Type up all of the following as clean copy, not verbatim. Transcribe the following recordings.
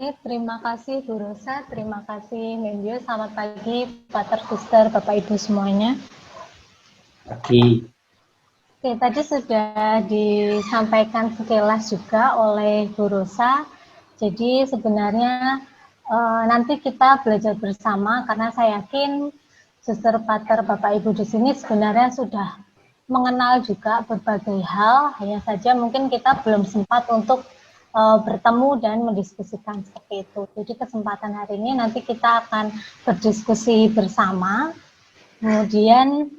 Oke, terima kasih Bu Rosa, terima kasih Mendio. Selamat pagi, Pater Suster, Bapak Ibu semuanya. Pagi. Oke, tadi sudah disampaikan sekilas juga oleh Bu Rosa. Jadi sebenarnya nanti kita belajar bersama karena saya yakin Suster, Pater, Bapak Ibu di sini sebenarnya sudah mengenal juga berbagai hal. Hanya saja mungkin kita belum sempat untuk bertemu dan mendiskusikan seperti itu. Jadi kesempatan hari ini nanti kita akan berdiskusi bersama. Kemudian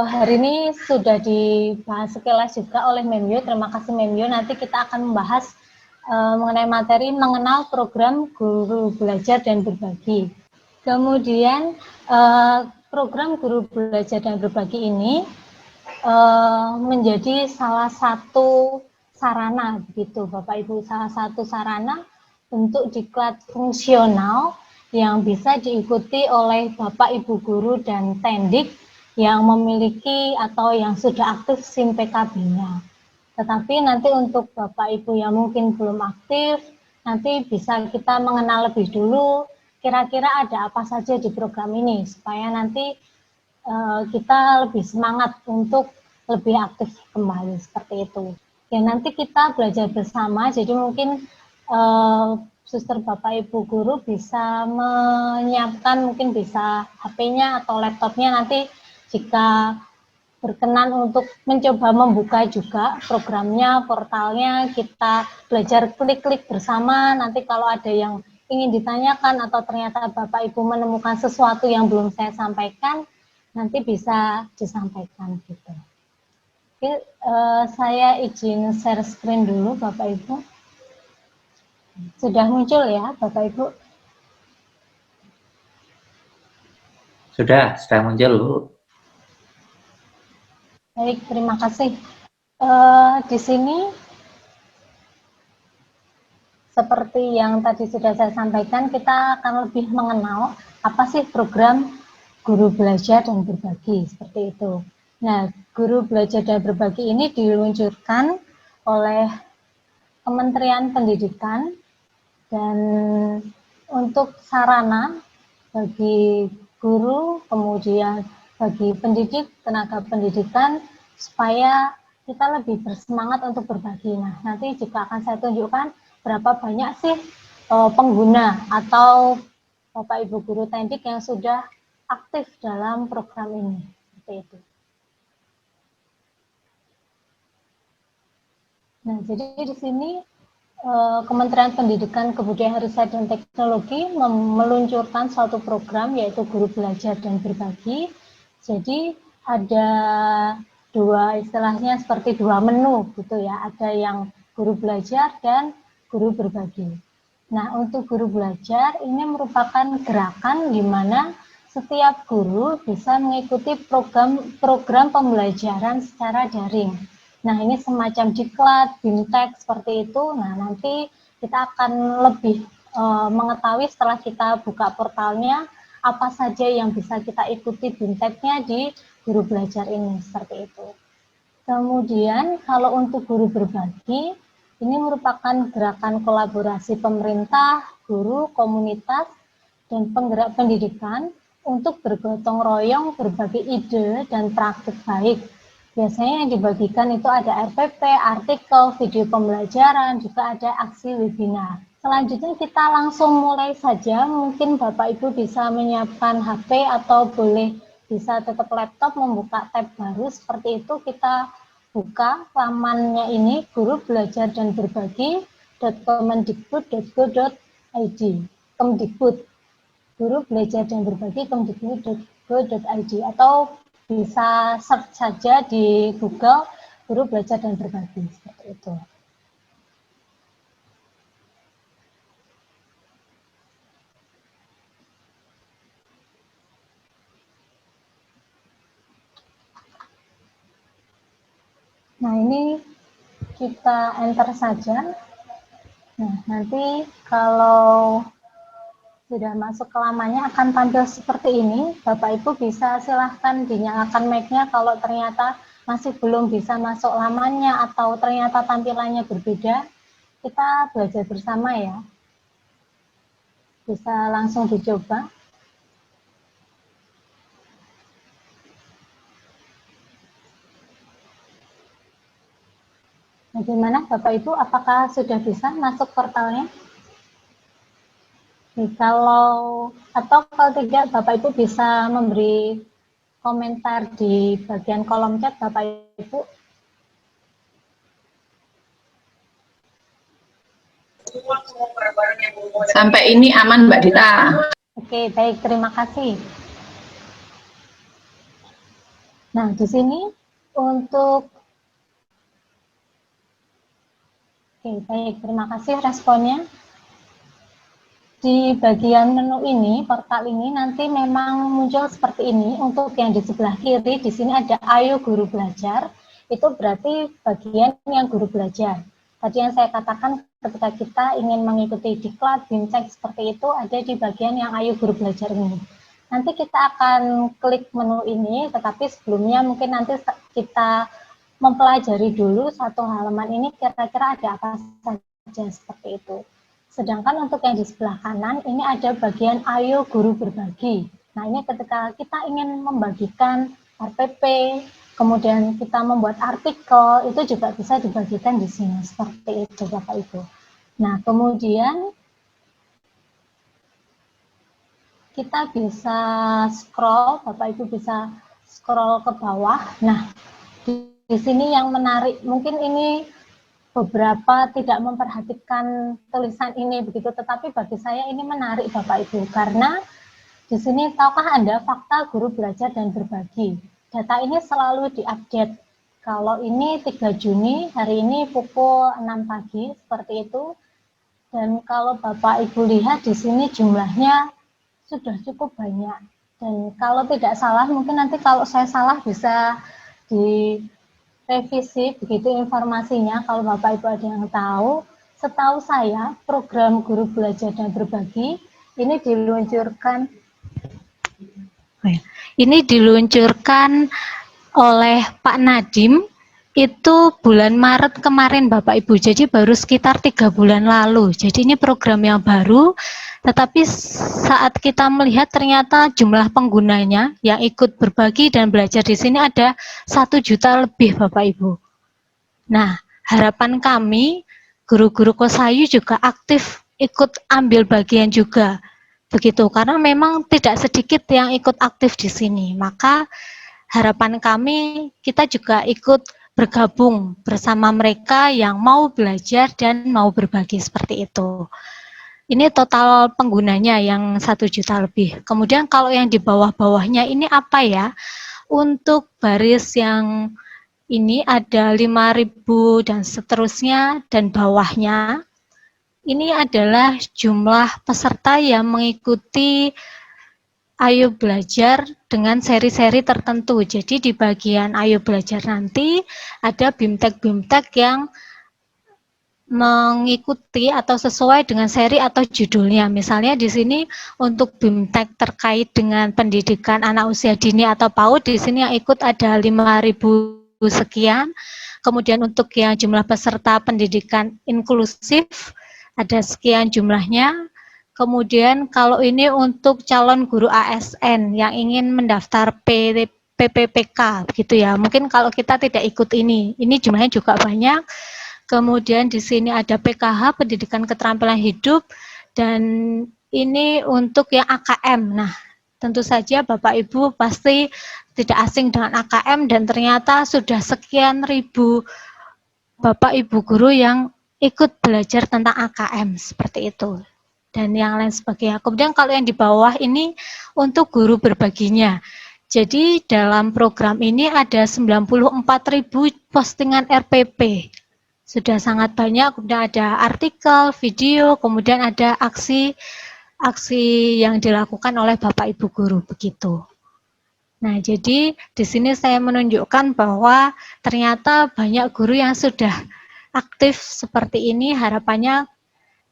hari ini sudah dibahas sekilas juga oleh Memyo. Terima kasih Memyo. Nanti kita akan membahas mengenai materi mengenal program guru belajar dan berbagi. Kemudian program guru belajar dan berbagi ini menjadi salah satu sarana begitu Bapak Ibu, salah satu sarana bentuk diklat fungsional yang bisa diikuti oleh Bapak Ibu guru dan tendik yang memiliki atau yang sudah aktif SIM PKB-nya. Tetapi nanti untuk Bapak Ibu yang mungkin belum aktif, nanti bisa kita mengenal lebih dulu kira-kira ada apa saja di program ini supaya nanti kita lebih semangat untuk lebih aktif kembali seperti itu. Ya nanti kita belajar bersama, jadi mungkin suster Bapak Ibu guru bisa menyiapkan mungkin bisa HP-nya atau laptopnya nanti jika berkenan untuk mencoba membuka juga programnya, portalnya, kita belajar klik-klik bersama, nanti kalau ada yang ingin ditanyakan atau ternyata Bapak Ibu menemukan sesuatu yang belum saya sampaikan, nanti bisa disampaikan gitu. Oke, saya izin share screen dulu Bapak Ibu. Sudah muncul ya Bapak Ibu? Sudah muncul, Bu. Baik, terima kasih. Di sini seperti yang tadi sudah saya sampaikan, kita akan lebih mengenal apa sih program guru belajar dan berbagi, seperti itu. Nah, guru belajar dan berbagi ini diluncurkan oleh Kementerian Pendidikan dan untuk sarana bagi guru, kemudian bagi pendidik, tenaga pendidikan, supaya kita lebih bersemangat untuk berbagi. Nah, nanti juga akan saya tunjukkan berapa banyak sih pengguna atau Bapak Ibu guru tendik yang sudah aktif dalam program ini. Seperti itu. Nah, jadi di sini Kementerian Pendidikan, Kebudayaan, Riset, dan Teknologi meluncurkan suatu program yaitu Guru Belajar dan Berbagi. Jadi ada dua istilahnya seperti dua menu gitu ya. Ada yang guru belajar dan guru berbagi. Nah, untuk guru belajar ini merupakan gerakan di mana setiap guru bisa mengikuti program pembelajaran secara daring. Nah, ini semacam diklat, bimtek seperti itu. Nah, nanti kita akan lebih mengetahui setelah kita buka portalnya apa saja yang bisa kita ikuti bimteknya di guru belajar ini seperti itu. Kemudian kalau untuk guru berbagi, ini merupakan gerakan kolaborasi pemerintah, guru, komunitas, dan penggerak pendidikan untuk bergotong royong berbagi ide dan praktik baik. Biasanya yang dibagikan itu ada RPP, artikel, video pembelajaran, juga ada aksi webinar. Selanjutnya kita langsung mulai saja, mungkin Bapak Ibu bisa menyiapkan HP atau boleh bisa tetap laptop membuka tab baru seperti itu. Kita buka lamannya ini guru belajar dan berbagi .kemendikbud.go.id Kemdikbud guru belajar dan berbagi kemdikbud.go.id atau bisa search saja di Google guru belajar dan berbagi seperti itu. Nah, ini kita enter saja. Nah, nanti kalau sudah masuk ke lamanya akan tampil seperti ini. Bapak Ibu bisa silahkan dinyalakan mic-nya kalau ternyata masih belum bisa masuk lamanya atau ternyata tampilannya berbeda. kita belajar bersama ya. Bisa langsung dicoba. Bagaimana Bapak Ibu, apakah sudah bisa masuk portalnya? Kalau tidak, Bapak Ibu bisa memberi komentar di bagian kolom chat Bapak Ibu. Sampai ini aman Mbak Dita. Oke, baik, terima kasih. Nah, di sini untuk baik, terima kasih responnya. Di bagian menu ini, portal ini nanti memang muncul seperti ini. Untuk yang di sebelah kiri, di sini ada Ayo Guru Belajar. Itu berarti bagian yang guru belajar. Tadi yang saya katakan ketika kita ingin mengikuti diklat, BIMTEK seperti itu, ada di bagian yang Ayo Guru Belajar ini. Nanti kita akan klik menu ini, tetapi sebelumnya mungkin nanti kita mempelajari dulu satu halaman ini kira-kira ada apa saja seperti itu. Sedangkan untuk yang di sebelah kanan, ini ada bagian Ayo Guru Berbagi. Nah, ini ketika kita ingin membagikan RPP, kemudian kita membuat artikel, itu juga bisa dibagikan di sini. Seperti itu, Bapak Ibu. Nah, kemudian kita bisa scroll, Bapak Ibu bisa scroll ke bawah. Nah, di sini yang menarik, mungkin ini beberapa tidak memperhatikan tulisan ini begitu, tetapi bagi saya ini menarik Bapak Ibu, karena di sini tahukah Anda fakta guru belajar dan berbagi. Data ini selalu diupdate. Kalau ini 3 Juni, hari ini pukul 6 pagi, seperti itu. Dan kalau Bapak Ibu lihat di sini jumlahnya sudah cukup banyak. Dan kalau tidak salah, mungkin nanti kalau saya salah bisa revisi begitu informasinya. Kalau Bapak Ibu ada yang tahu, setahu saya program guru belajar dan berbagi ini diluncurkan oleh Pak Nadiem itu bulan Maret kemarin Bapak Ibu, jadi baru sekitar 3 bulan lalu. Jadi ini program yang baru, tetapi saat kita melihat ternyata jumlah penggunanya yang ikut berbagi dan belajar di sini ada 1 juta lebih Bapak Ibu. Nah, harapan kami guru-guru Kosayu juga aktif ikut ambil bagian juga. Begitu, karena memang tidak sedikit yang ikut aktif di sini. Maka harapan kami kita juga ikut bergabung bersama mereka yang mau belajar dan mau berbagi seperti itu. Ini total penggunanya yang 1 juta lebih. Kemudian kalau yang di bawah-bawahnya ini apa ya? Untuk baris yang ini ada 5.000 dan seterusnya, dan bawahnya ini adalah jumlah peserta yang mengikuti Ayo Belajar dengan seri-seri tertentu. Jadi di bagian Ayo Belajar nanti ada BIMTEK-BIMTEK yang mengikuti atau sesuai dengan seri atau judulnya. Misalnya di sini untuk BIMTEK terkait dengan pendidikan anak usia dini atau PAUD, di sini yang ikut ada 5.000 sekian. Kemudian untuk yang jumlah peserta pendidikan inklusif ada sekian jumlahnya. Kemudian kalau ini untuk calon guru ASN yang ingin mendaftar PPPK gitu ya. Mungkin kalau kita tidak ikut ini jumlahnya juga banyak. Kemudian di sini ada PKH, pendidikan keterampilan hidup, dan ini untuk yang AKM. Nah, tentu saja Bapak Ibu pasti tidak asing dengan AKM, dan ternyata sudah sekian ribu Bapak Ibu guru yang ikut belajar tentang AKM seperti itu. Dan yang lain sebagainya. Kemudian kalau yang di bawah ini untuk guru berbaginya. Jadi dalam program ini ada 94.000 postingan RPP. Sudah sangat banyak, kemudian ada artikel, video, kemudian ada aksi yang dilakukan oleh Bapak Ibu guru begitu. Nah, jadi di sini saya menunjukkan bahwa ternyata banyak guru yang sudah aktif seperti ini. Harapannya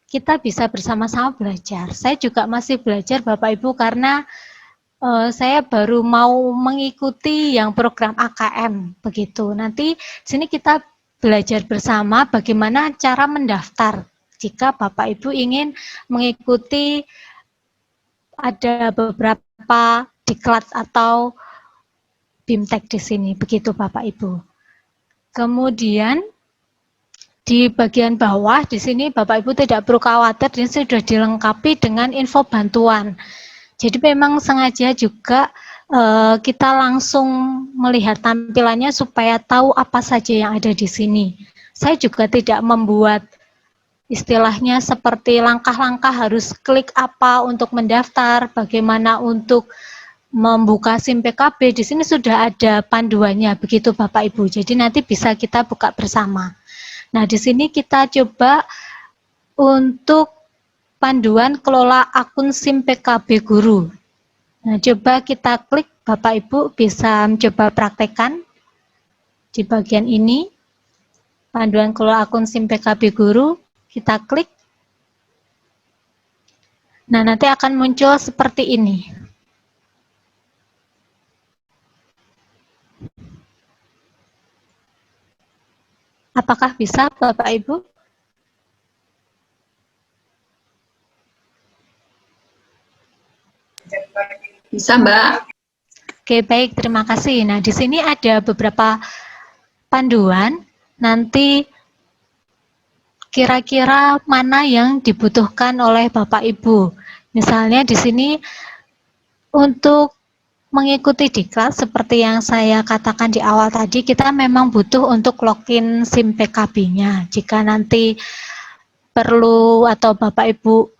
kita bisa bersama-sama belajar. Saya juga masih belajar Bapak Ibu karena saya baru mau mengikuti yang program AKM begitu. Nanti sini kita belajar bersama bagaimana cara mendaftar jika Bapak Ibu ingin mengikuti ada beberapa diklat atau BIMTEK di sini, begitu Bapak Ibu. Kemudian di bagian bawah di sini Bapak Ibu tidak perlu khawatir, ini sudah dilengkapi dengan info bantuan. Jadi memang sengaja juga kita langsung melihat tampilannya supaya tahu apa saja yang ada di sini. Saya juga tidak membuat istilahnya seperti langkah-langkah harus klik apa untuk mendaftar, bagaimana untuk membuka SIM PKB. Di sini sudah ada panduannya, begitu Bapak Ibu. Jadi nanti bisa kita buka bersama. Nah, di sini kita coba untuk panduan kelola akun SIM PKB guru. Nah, coba kita klik, Bapak Ibu bisa mencoba praktekkan di bagian ini. Panduan kelola akun SIM PKB guru, kita klik. Nah, nanti akan muncul seperti ini. Apakah bisa, Bapak Ibu? Bisa, Mbak. Oke, baik, terima kasih. Nah, di sini ada beberapa panduan, nanti kira-kira mana yang dibutuhkan oleh Bapak Ibu. Misalnya di sini untuk mengikuti diklat seperti yang saya katakan di awal tadi, kita memang butuh untuk login SIM PKB-nya. Jika nanti perlu atau Bapak Ibu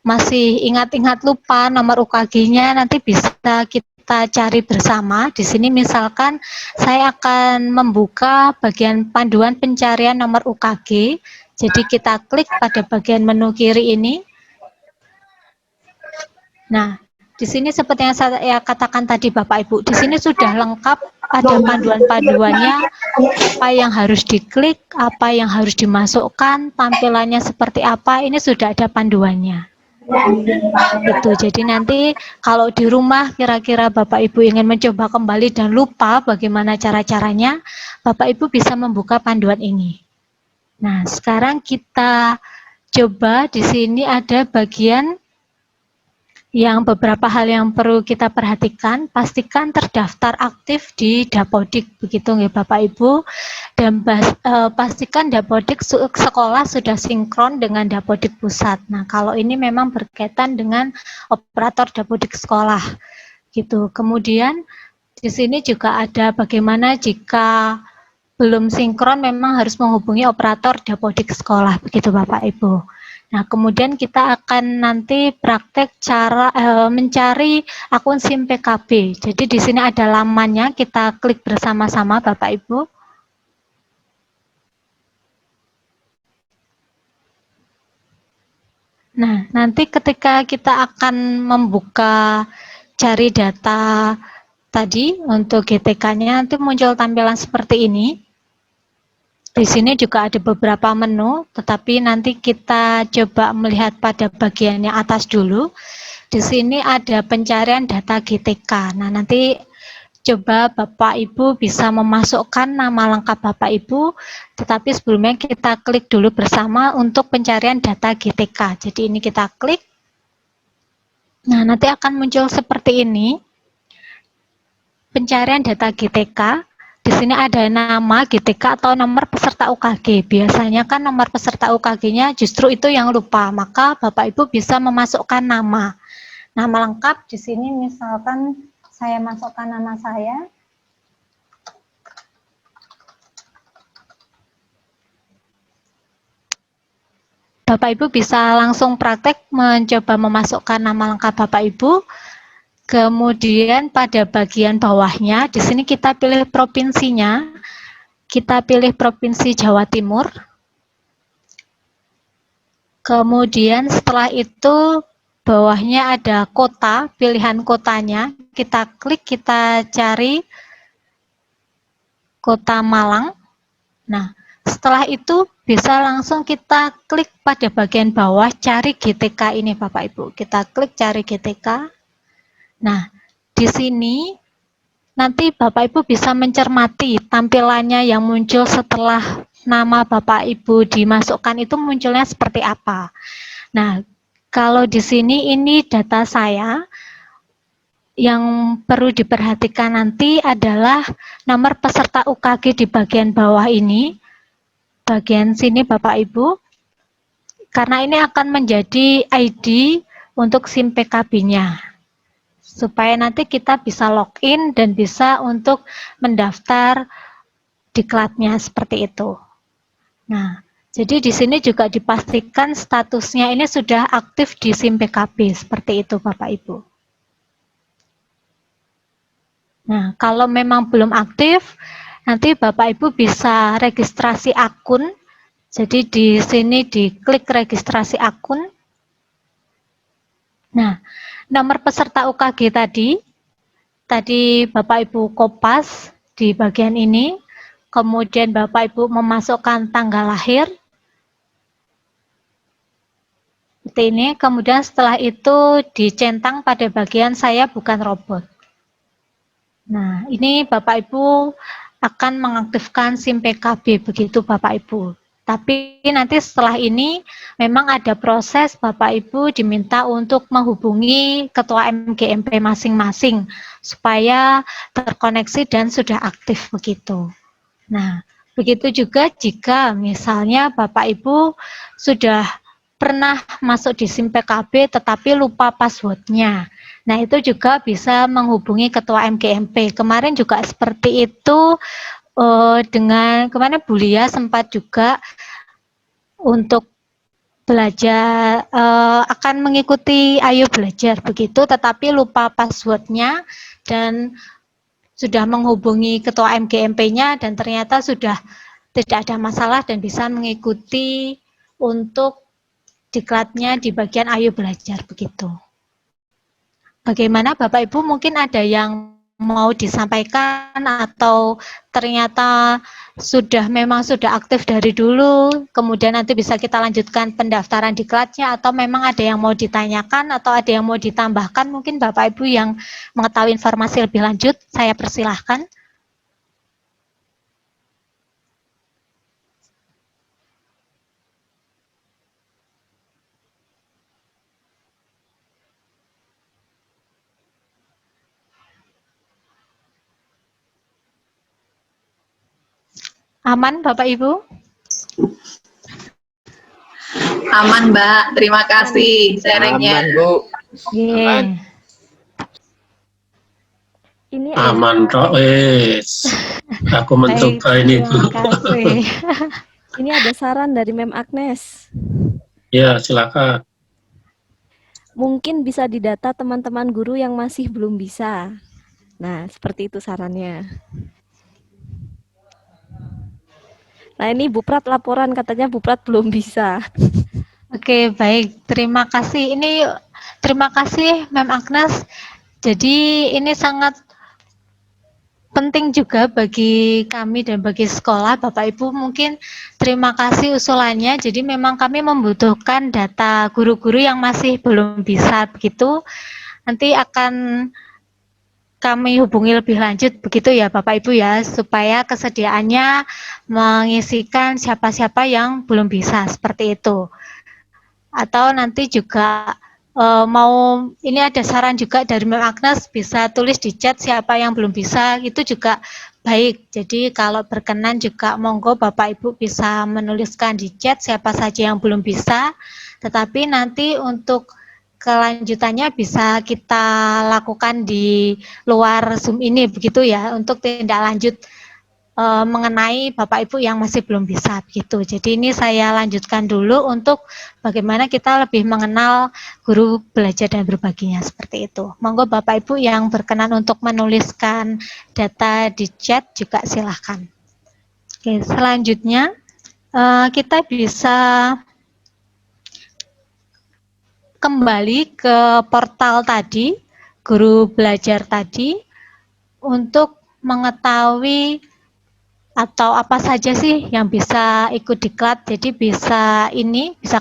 masih ingat-ingat lupa nomor UKG-nya, nanti bisa kita cari bersama. Di sini misalkan saya akan membuka bagian panduan pencarian nomor UKG. Jadi kita klik pada bagian menu kiri ini. Nah, di sini seperti yang saya katakan tadi Bapak Ibu, di sini sudah lengkap, ada panduan-panduannya, apa yang harus diklik, apa yang harus dimasukkan, tampilannya seperti apa, ini sudah ada panduannya. Gitu. Jadi nanti kalau di rumah kira-kira Bapak Ibu ingin mencoba kembali dan lupa bagaimana cara-caranya, Bapak Ibu bisa membuka panduan ini. Nah, sekarang kita coba di sini ada bagian yang beberapa hal yang perlu kita perhatikan. Pastikan terdaftar aktif di Dapodik, begitu ya Bapak Ibu, dan pastikan Dapodik sekolah sudah sinkron dengan Dapodik pusat. Nah, kalau ini memang berkaitan dengan operator Dapodik sekolah, gitu. Kemudian di sini juga ada bagaimana jika belum sinkron memang harus menghubungi operator Dapodik sekolah, begitu Bapak Ibu. Nah, kemudian kita akan nanti praktek cara mencari akun SIM PKB. Jadi di sini ada lamannya, kita klik bersama-sama Bapak Ibu. Nah, nanti ketika kita akan membuka cari data tadi untuk GTK-nya, nanti muncul tampilan seperti ini. Di sini juga ada beberapa menu, tetapi nanti kita coba melihat pada bagian yang atas dulu. Di sini ada pencarian data GTK. Nah, nanti coba Bapak Ibu bisa memasukkan nama lengkap Bapak Ibu, tetapi sebelumnya kita klik dulu bersama untuk pencarian data GTK. Jadi ini kita klik. Nah, nanti akan muncul seperti ini. Pencarian data GTK. Di sini ada nama GTK atau nomor peserta UKG. Biasanya kan nomor peserta UKG-nya justru itu yang lupa, maka Bapak Ibu bisa memasukkan nama. Nama lengkap di sini misalkan saya masukkan nama saya. Bapak Ibu bisa langsung praktek mencoba memasukkan nama lengkap Bapak Ibu. Kemudian pada bagian bawahnya, di sini kita pilih provinsinya, kita pilih Provinsi Jawa Timur. Kemudian setelah itu bawahnya ada kota, pilihan kotanya, kita klik, kita cari Kota Malang. Nah, setelah itu bisa langsung kita klik pada bagian bawah, cari GTK ini Bapak Ibu. Kita klik cari GTK. Nah, di sini nanti Bapak Ibu bisa mencermati tampilannya yang muncul setelah nama Bapak Ibu dimasukkan itu munculnya seperti apa. Nah, kalau di sini ini data saya, yang perlu diperhatikan nanti adalah nomor peserta UKG di bagian bawah ini, bagian sini Bapak Ibu, karena ini akan menjadi ID untuk SIM PKB-nya, supaya nanti kita bisa login dan bisa untuk mendaftar diklatnya seperti itu. Nah, jadi di sini juga dipastikan statusnya ini sudah aktif di SIM PKB, seperti itu Bapak Ibu. Nah, kalau memang belum aktif, nanti Bapak Ibu bisa registrasi akun. Jadi di sini diklik registrasi akun. Nah, nomor peserta UKG tadi Bapak Ibu kopas di bagian ini, kemudian Bapak Ibu memasukkan tanggal lahir, seperti ini, kemudian setelah itu dicentang pada bagian saya bukan robot. Nah, ini Bapak Ibu akan mengaktifkan SIM PKB, begitu Bapak Ibu. Tapi nanti setelah ini memang ada proses Bapak Ibu diminta untuk menghubungi ketua MGMP masing-masing supaya terkoneksi dan sudah aktif begitu. Nah, begitu juga jika misalnya Bapak Ibu sudah pernah masuk di SIM PKB tetapi lupa passwordnya. Nah, itu juga bisa menghubungi ketua MGMP. Kemarin juga seperti itu, dengan kemarin Bu Lia sempat juga untuk belajar, akan mengikuti Ayo Belajar begitu, tetapi lupa passwordnya dan sudah menghubungi ketua MGMP-nya dan ternyata sudah tidak ada masalah dan bisa mengikuti untuk diklatnya di bagian Ayo Belajar begitu. Bagaimana Bapak Ibu, mungkin ada yang mau disampaikan atau ternyata memang sudah aktif dari dulu, kemudian nanti bisa kita lanjutkan pendaftaran diklatnya, atau memang ada yang mau ditanyakan atau ada yang mau ditambahkan, mungkin Bapak Ibu yang mengetahui informasi lebih lanjut, saya persilahkan. Aman Bapak Ibu? Aman, Mbak. Terima kasih sharingnya. Aman, Bu. Yeah. Ini Aman, toh, Aku mencoba ini, Bu. Terima kasih. Ini ada saran dari Mem Agnes. Ya, silakan. Mungkin bisa didata teman-teman guru yang masih belum bisa. Nah, seperti itu sarannya. Nah, ini Bu Prat laporan, katanya Bu Prat belum bisa. Oke, baik. Terima kasih. Terima kasih Mem Agnes. Jadi ini sangat penting juga bagi kami dan bagi sekolah. Bapak Ibu mungkin terima kasih usulannya. Jadi memang kami membutuhkan data guru-guru yang masih belum bisa begitu. Nanti akan kami hubungi lebih lanjut begitu ya Bapak Ibu ya, supaya kesediaannya mengisikan siapa-siapa yang belum bisa seperti itu. Atau nanti juga ini ada saran juga dari Mem Agnes, bisa tulis di chat siapa yang belum bisa, itu juga baik. Jadi kalau berkenan juga monggo Bapak Ibu bisa menuliskan di chat siapa saja yang belum bisa, tetapi nanti untuk kelanjutannya bisa kita lakukan di luar Zoom ini begitu ya, untuk tindak lanjut mengenai Bapak Ibu yang masih belum bisa begitu. Jadi ini saya lanjutkan dulu untuk bagaimana kita lebih mengenal guru belajar dan berbaginya seperti itu. Monggo Bapak Ibu yang berkenan untuk menuliskan data di chat juga silahkan. Oke, selanjutnya kita bisa kembali ke portal tadi, guru belajar tadi, untuk mengetahui atau apa saja sih yang bisa ikut diklat. Jadi bisa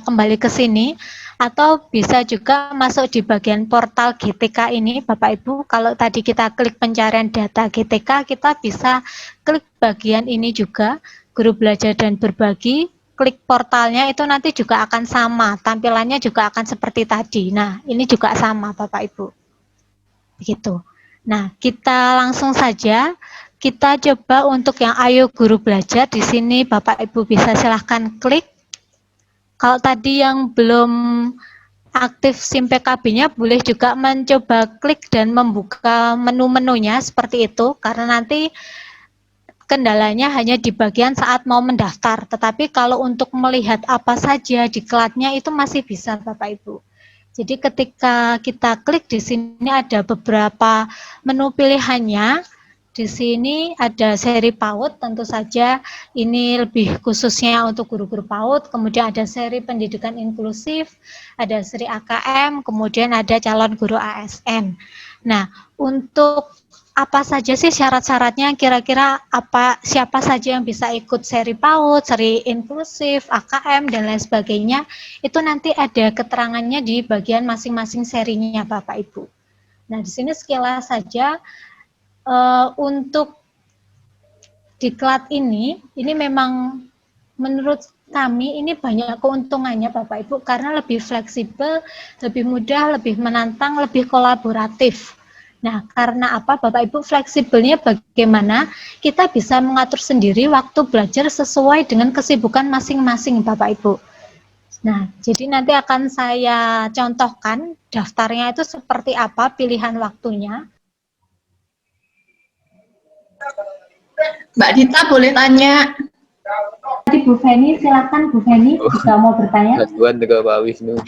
kembali ke sini, atau bisa juga masuk di bagian portal GTK ini Bapak Ibu. Kalau tadi kita klik pencarian data GTK, kita bisa klik bagian ini juga, Guru Belajar dan Berbagi, klik portalnya itu nanti juga akan sama, tampilannya juga akan seperti tadi. Nah, ini juga sama Bapak Ibu. Begitu. Nah, kita langsung saja, kita coba untuk yang Ayo Guru Belajar, di sini Bapak Ibu bisa silahkan klik. Kalau tadi yang belum aktif SIM PKB-nya, boleh juga mencoba klik dan membuka menu-menunya seperti itu, karena nanti kendalanya hanya di bagian saat mau mendaftar, tetapi kalau untuk melihat apa saja diklatnya itu masih bisa Bapak Ibu. Jadi ketika kita klik di sini ada beberapa menu pilihannya. Di sini ada seri PAUD, tentu saja ini lebih khususnya untuk guru-guru PAUD, kemudian ada seri pendidikan inklusif, ada seri AKM, kemudian ada calon guru ASN. Nah, untuk apa saja sih syarat-syaratnya, kira-kira siapa saja yang bisa ikut seri PAUD, seri inklusif, AKM, dan lain sebagainya, itu nanti ada keterangannya di bagian masing-masing serinya Bapak Ibu. Nah, di sini sekilas saja untuk diklat ini memang menurut kami ini banyak keuntungannya Bapak Ibu, karena lebih fleksibel, lebih mudah, lebih menantang, lebih kolaboratif. Nah, karena apa Bapak Ibu, fleksibelnya bagaimana? Kita bisa mengatur sendiri waktu belajar sesuai dengan kesibukan masing-masing Bapak Ibu. Nah, jadi nanti akan saya contohkan daftarnya itu seperti apa, pilihan waktunya. Mbak Dita boleh tanya? Tadi Bu Feni, silakan Bu Feni jika mau bertanya. Haduan dengan Pak Wisnu.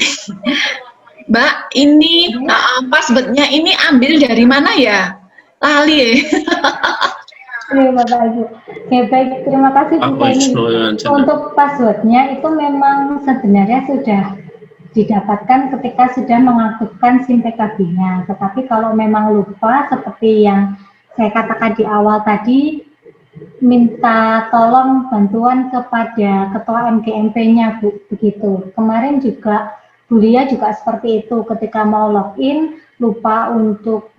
Mbak, ini passwordnya ini ambil dari mana ya? Lali ya? Iya Bapak Ibu. Ya baik, terima kasih Bu Feni. Untuk passwordnya itu memang sebenarnya sudah didapatkan ketika sudah mengaktifkan SIM PKB-nya. Tetapi kalau memang lupa, seperti yang saya katakan di awal tadi, minta tolong bantuan kepada Ketua MGMP-nya Bu, begitu. Kemarin juga Bu Lia juga seperti itu, ketika mau login lupa untuk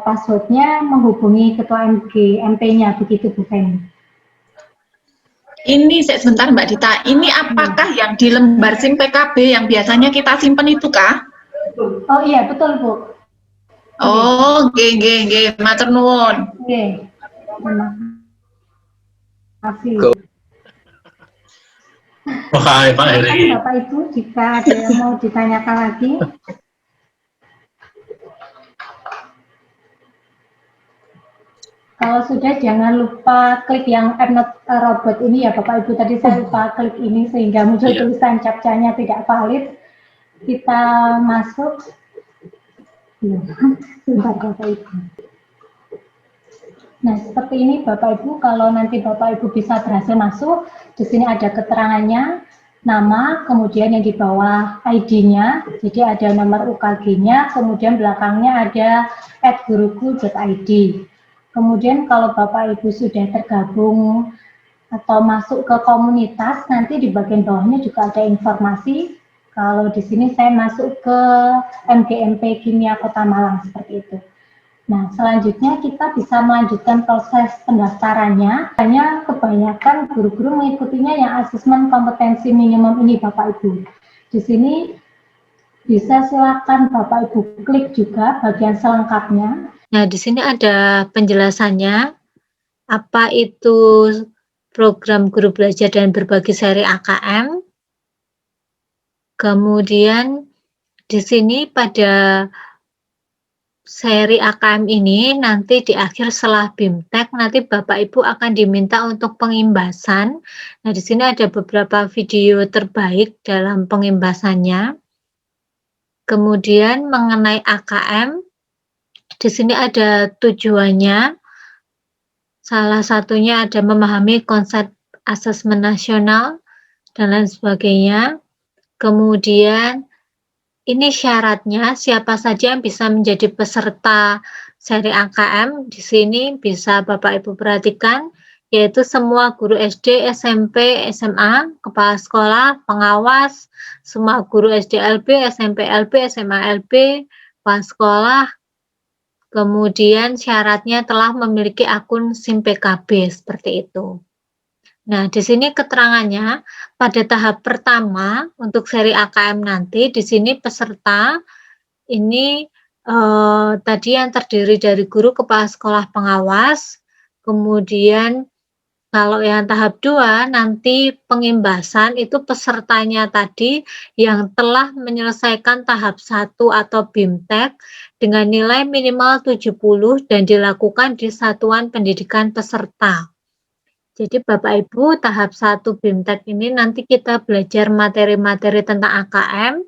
passwordnya, menghubungi Ketua MGMP-nya, begitu Bu Feni. Ini sebentar Mbak Dita, ini apakah yang di lembar SIM PKB yang biasanya kita simpen itu kah? Oh iya, betul Bu. Oh, nggih, matur nuwun. Oke. Terima kasih. Hai Pak Heri. Bapak Ibu, jika ada yang mau ditanyakan lagi. Kalau sudah, jangan lupa klik yang I'm not a robot ini ya Bapak Ibu. Tadi saya lupa klik ini sehingga muncul tulisan captcha-nya tidak valid. Kita masuk. Sebentar Bapak Ibu. Nah, seperti ini Bapak Ibu, kalau nanti Bapak Ibu bisa berhasil masuk, di sini ada keterangannya, nama, kemudian yang di bawah ID-nya, jadi ada nomor UKG-nya, kemudian belakangnya ada @guruku.id. Kemudian kalau Bapak Ibu sudah tergabung atau masuk ke komunitas, nanti di bagian bawahnya juga ada informasi. Kalau di sini saya masuk ke MGMP Kimia Kota Malang, seperti itu. Nah, selanjutnya kita bisa melanjutkan proses pendaftarannya. Hanya kebanyakan guru-guru mengikutinya yang asesmen kompetensi minimum ini, Bapak Ibu. Di sini bisa silakan Bapak Ibu klik juga bagian selengkapnya. Nah, di sini ada penjelasannya, apa itu program guru belajar dan berbagi seri AKM. Kemudian di sini pada seri AKM ini nanti di akhir setelah BIMTEK nanti Bapak Ibu akan diminta untuk pengimbasan. Nah, di sini ada beberapa video terbaik dalam pengimbasannya. Kemudian mengenai AKM, di sini ada tujuannya. Salah satunya ada memahami konsep asesmen nasional dan lain sebagainya. Kemudian ini syaratnya, siapa saja yang bisa menjadi peserta seri AKM. Di sini bisa Bapak Ibu perhatikan, yaitu semua guru SD, SMP, SMA, kepala sekolah, pengawas, semua guru SD LB, SMP LB, SMA LB, kepala sekolah. Kemudian syaratnya telah memiliki akun SIM PKB, seperti itu. Nah, di sini keterangannya, pada tahap pertama untuk seri AKM nanti, di sini peserta ini, tadi yang terdiri dari guru kepala sekolah pengawas, kemudian kalau yang tahap 2 nanti pengimbasan itu pesertanya tadi yang telah menyelesaikan tahap 1 atau BIMTEK dengan nilai minimal 70 dan dilakukan di satuan pendidikan peserta. Jadi Bapak Ibu tahap 1 BIMTEK ini nanti kita belajar materi-materi tentang AKM,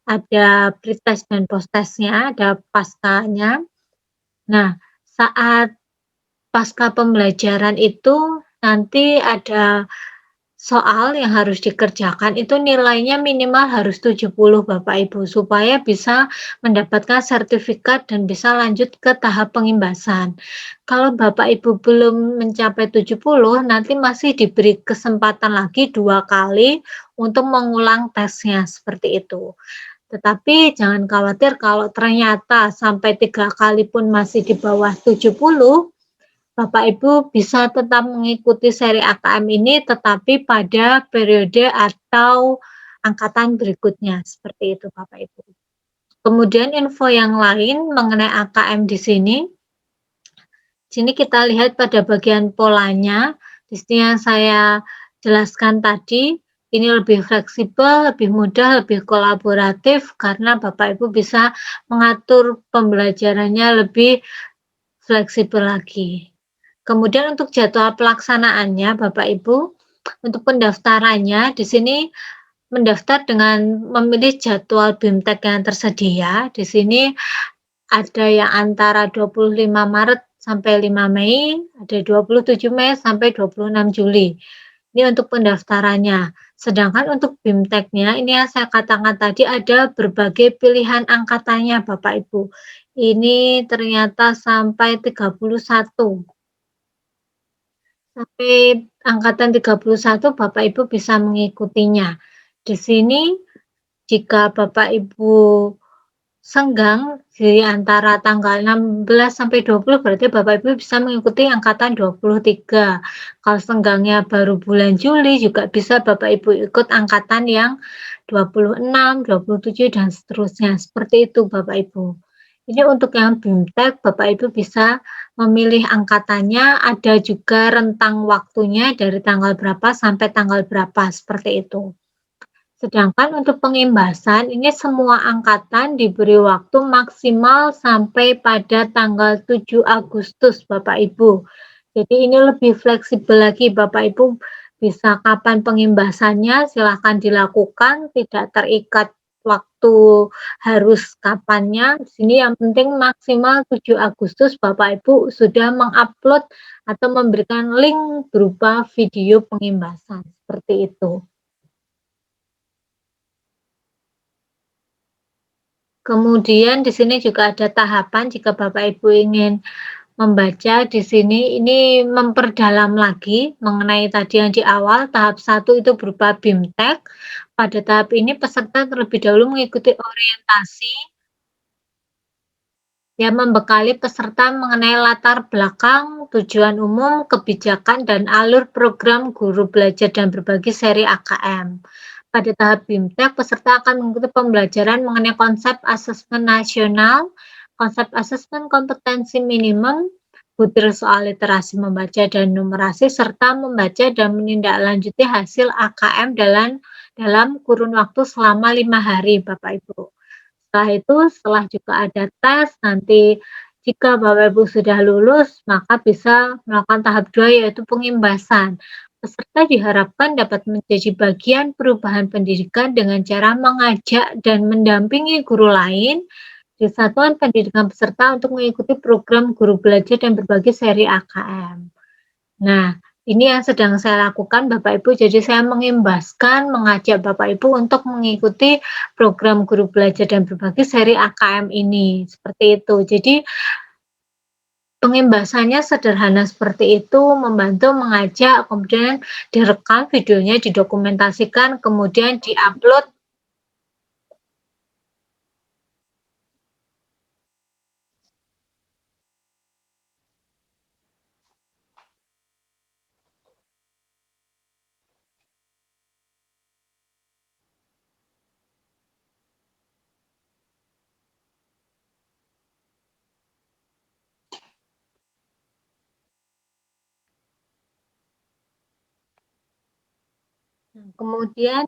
ada pretest dan posttestnya, ada paskanya. Nah, saat pasca pembelajaran itu nanti ada soal yang harus dikerjakan itu nilainya minimal harus 70 Bapak Ibu, supaya bisa mendapatkan sertifikat dan bisa lanjut ke tahap pengimbasan. Kalau Bapak Ibu belum mencapai 70, nanti masih diberi kesempatan lagi 2 kali untuk mengulang tesnya, seperti itu. Tetapi jangan khawatir kalau ternyata sampai 3 kali pun masih di bawah 70, Bapak Ibu bisa tetap mengikuti seri AKM ini tetapi pada periode atau angkatan berikutnya, seperti itu Bapak Ibu. Kemudian info yang lain mengenai AKM di sini kita lihat pada bagian polanya, di sini yang saya jelaskan tadi, ini lebih fleksibel, lebih mudah, lebih kolaboratif karena Bapak Ibu bisa mengatur pembelajarannya lebih fleksibel lagi. Kemudian untuk jadwal pelaksanaannya Bapak Ibu, untuk pendaftarannya di sini mendaftar dengan memilih jadwal BIMTEK yang tersedia. Di sini ada yang antara 25 Maret sampai 5 Mei, ada 27 Mei sampai 26 Juli. Ini untuk pendaftarannya. Sedangkan untuk BIMTEK-nya, ini yang saya katakan tadi ada berbagai pilihan angkatannya Bapak Ibu. Ini ternyata sampai 31. Sampai angkatan 31 Bapak Ibu bisa mengikutinya. Di sini jika Bapak Ibu senggang di antara tanggal 16 sampai 20 berarti Bapak Ibu bisa mengikuti angkatan 23. Kalau senggangnya baru bulan Juli juga bisa Bapak Ibu ikut angkatan yang 26, 27 dan seterusnya. Seperti itu Bapak Ibu. Ini untuk yang BIMTEK Bapak Ibu bisa memilih angkatannya, ada juga rentang waktunya dari tanggal berapa sampai tanggal berapa, seperti itu. Sedangkan untuk pengimbasan, ini semua angkatan diberi waktu maksimal sampai pada tanggal 7 Agustus, Bapak Ibu. Jadi ini lebih fleksibel lagi, Bapak Ibu bisa kapan pengimbasannya, silahkan dilakukan, tidak terikat waktu harus kapannya. Di sini yang penting maksimal 7 Agustus Bapak Ibu sudah mengupload atau memberikan link berupa video pengimbasan, seperti itu. Kemudian di sini juga ada tahapan jika Bapak Ibu ingin membaca di sini, ini memperdalam lagi mengenai tadi yang di awal, tahap 1 itu berupa BIMTEK. Pada tahap ini peserta terlebih dahulu mengikuti orientasi yang membekali peserta mengenai latar belakang, tujuan umum, kebijakan, dan alur program guru belajar dan berbagi seri AKM. Pada tahap BIMTEK, peserta akan mengikuti pembelajaran mengenai konsep asesmen nasional, konsep asesmen kompetensi minimum, butir soal literasi membaca dan numerasi, serta membaca dan menindaklanjuti hasil AKM dalam kurun waktu selama 5 hari, Bapak Ibu. Setelah itu, setelah juga ada tes, nanti jika Bapak Ibu sudah lulus, maka bisa melakukan tahap 2 yaitu pengimbasan. Peserta diharapkan dapat menjadi bagian perubahan pendidikan dengan cara mengajak dan mendampingi guru lain di satuan pendidikan peserta untuk mengikuti program guru belajar dan berbagi seri AKM. Nah, ini yang sedang saya lakukan Bapak Ibu, jadi saya mengimbaskan, mengajak Bapak Ibu untuk mengikuti program guru belajar dan berbagi seri AKM ini, seperti itu. Jadi pengimbasannya sederhana seperti itu, membantu mengajak, kemudian direkam videonya, didokumentasikan, kemudian diupload. Kemudian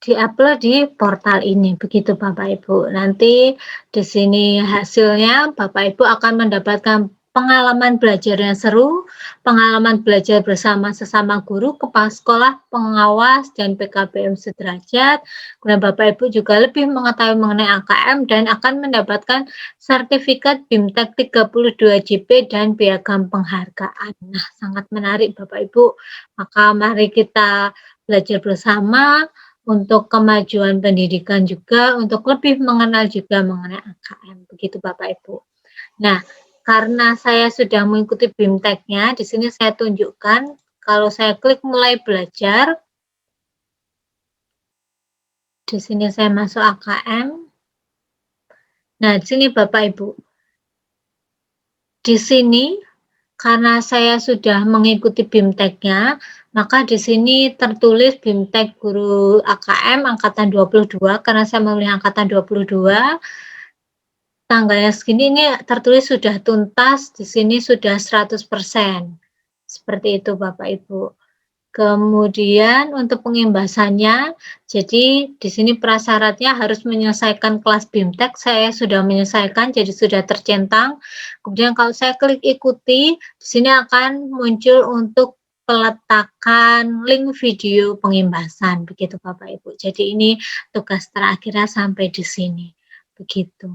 diupload di portal ini, begitu Bapak Ibu. Nanti di sini hasilnya Bapak Ibu akan mendapatkan pengalaman belajar yang seru, pengalaman belajar bersama sesama guru, kepala sekolah, pengawas, dan PKBM sederajat. Kemudian Bapak Ibu juga lebih mengetahui mengenai AKM dan akan mendapatkan sertifikat BIMTEK 32 JP dan piagam penghargaan. Nah, sangat menarik Bapak Ibu. Maka mari kita belajar bersama untuk kemajuan pendidikan juga, untuk lebih mengenal juga mengenai AKM, begitu Bapak Ibu. Nah, karena saya sudah mengikuti BIMTEK-nya, di sini saya tunjukkan, kalau saya klik mulai belajar, di sini saya masuk AKM. Nah, di sini Bapak Ibu, di sini karena saya sudah mengikuti BIMTEK-nya, maka di sini tertulis BIMTEK Guru AKM Angkatan 22, karena saya memilih Angkatan 22, tanggalnya segini ini tertulis sudah tuntas, di sini sudah 100%. Seperti itu Bapak Ibu. Kemudian untuk pengimbasannya, jadi di sini prasyaratnya harus menyelesaikan kelas BIMTEK, saya sudah menyelesaikan, jadi sudah tercentang. Kemudian kalau saya klik ikuti, di sini akan muncul untuk peletakan link video pengimbasan, begitu Bapak Ibu. Jadi ini tugas terakhirnya sampai di sini, begitu.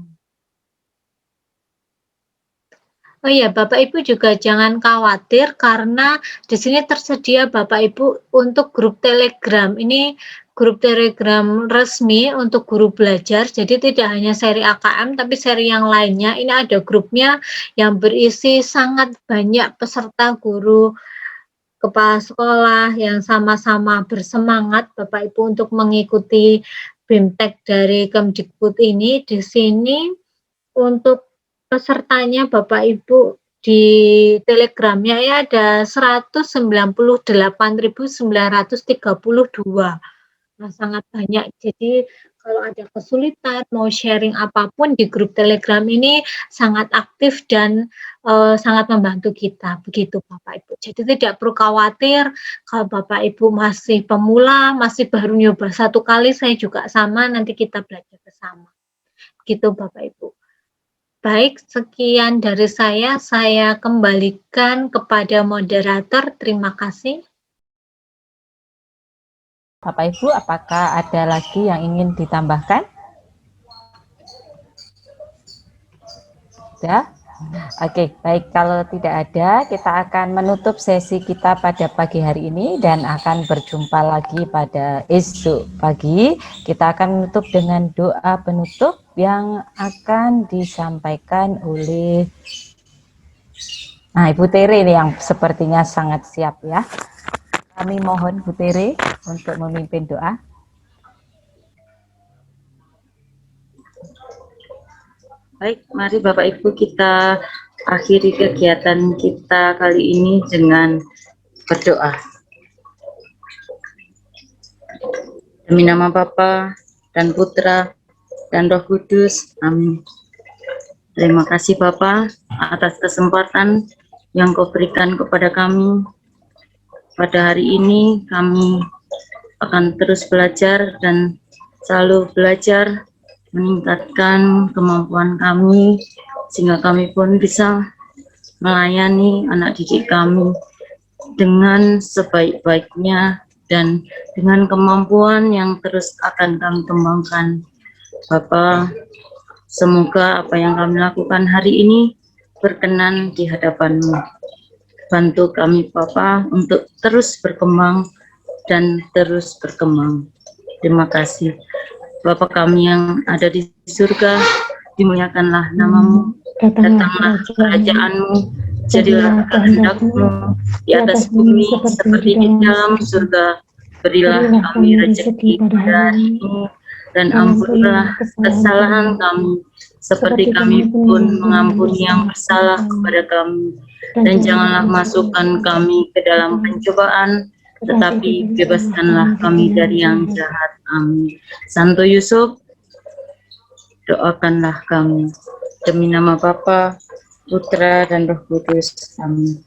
Oh iya, Bapak Ibu juga jangan khawatir karena di sini tersedia Bapak Ibu untuk grup Telegram. Ini grup Telegram resmi untuk guru belajar. Jadi tidak hanya seri AKM tapi seri yang lainnya. Ini ada grupnya yang berisi sangat banyak peserta guru, kepala sekolah yang sama-sama bersemangat Bapak Ibu untuk mengikuti BIMTEK dari Kemdikbud ini. Di sini untuk pesertanya Bapak Ibu di Telegramnya ya ada 198.932. Nah, sangat banyak. Jadi kalau ada kesulitan mau sharing apapun di grup Telegram ini sangat aktif dan sangat membantu kita. Begitu Bapak Ibu. Jadi tidak perlu khawatir kalau Bapak Ibu masih pemula, masih baru nyoba satu kali, saya juga sama, nanti kita belajar bersama. Begitu Bapak Ibu. Baik, sekian dari saya kembalikan kepada moderator. Terima kasih. Bapak Ibu, apakah ada lagi yang ingin ditambahkan? Sudah? Oke, baik. Kalau tidak ada, kita akan menutup sesi kita pada pagi hari ini dan akan berjumpa lagi pada esok pagi. Kita akan menutup dengan doa penutup yang akan disampaikan oleh Ibu Tere ini yang sepertinya sangat siap ya. Kami mohon Bu Tere untuk memimpin doa. Baik, mari Bapak Ibu kita akhiri kegiatan kita kali ini dengan berdoa. Demi nama Bapa dan Putra dan Roh Kudus, amin. Terima kasih Bapa atas kesempatan yang Kau berikan kepada kami. Pada hari ini kami akan terus belajar dan selalu belajar meningkatkan kemampuan kami sehingga kami pun bisa melayani anak didik kami dengan sebaik-baiknya dan dengan kemampuan yang terus akan kami kembangkan. Bapak, semoga apa yang kami lakukan hari ini berkenan di hadapan-Mu. Bantu kami Bapak untuk terus berkembang dan terus berkembang. Terima kasih. Bapa kami yang ada di surga, dimuliakanlah nama-Mu, datanglah kerajaan-Mu, jadilah kehendak-Mu di atas bumi seperti di dalam surga. Berilah kami rezeki pada hari ini, dan ampunilah kesalahan kami, seperti kami pun mengampuni yang bersalah kepada kami. Dan janganlah masukkan kami ke dalam pencobaan, tetapi bebaskanlah kami dari yang jahat. Amin. Santo Yusuf, doakanlah kami. Demi nama Bapa, Putra, dan Roh Kudus. Amin.